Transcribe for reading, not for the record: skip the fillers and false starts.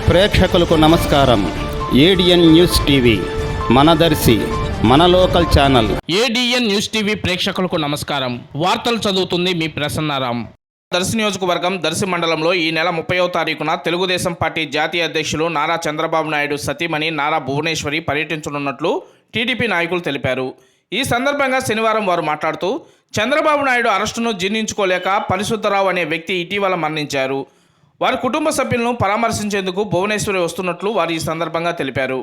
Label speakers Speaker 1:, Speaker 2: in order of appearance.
Speaker 1: ప్రేక్షకులకు నమస్కారం. ADN news TV మన దర్శి మన local channel.
Speaker 2: ADN news TV ప్రేక్షకులకు నమస్కారం. వార్తలు చదువుతుంది మీ ప్రసన్నారాం. దర్శి నియోజకవర్గం దర్శి మండలంలో ఈ నెల 30వ తారీఖున తెలుగుదేశం పార్టీ జాతీయ అధ్యక్షులు నారా చంద్రబాబు నాయుడు సతీమణి నారా భువనేశ్వరి పర్యటించనున్నట్లు టీడీపీ నాయకులు తెలిపారు. ఈ సందర్భంగా శనివారం వారు మాట్లాడుతూ చంద్రబాబు నాయుడు అరెస్టును జీర్ణించుకోలేక పరిశుద్ధరావు అనే వ్యక్తి ఇటీవల మరణించారు. వారి కుటుంబ సభ్యులను పరామర్శించేందుకు భువనేశ్వరి వస్తున్నట్లు వారు ఈ సందర్భంగా తెలిపారు.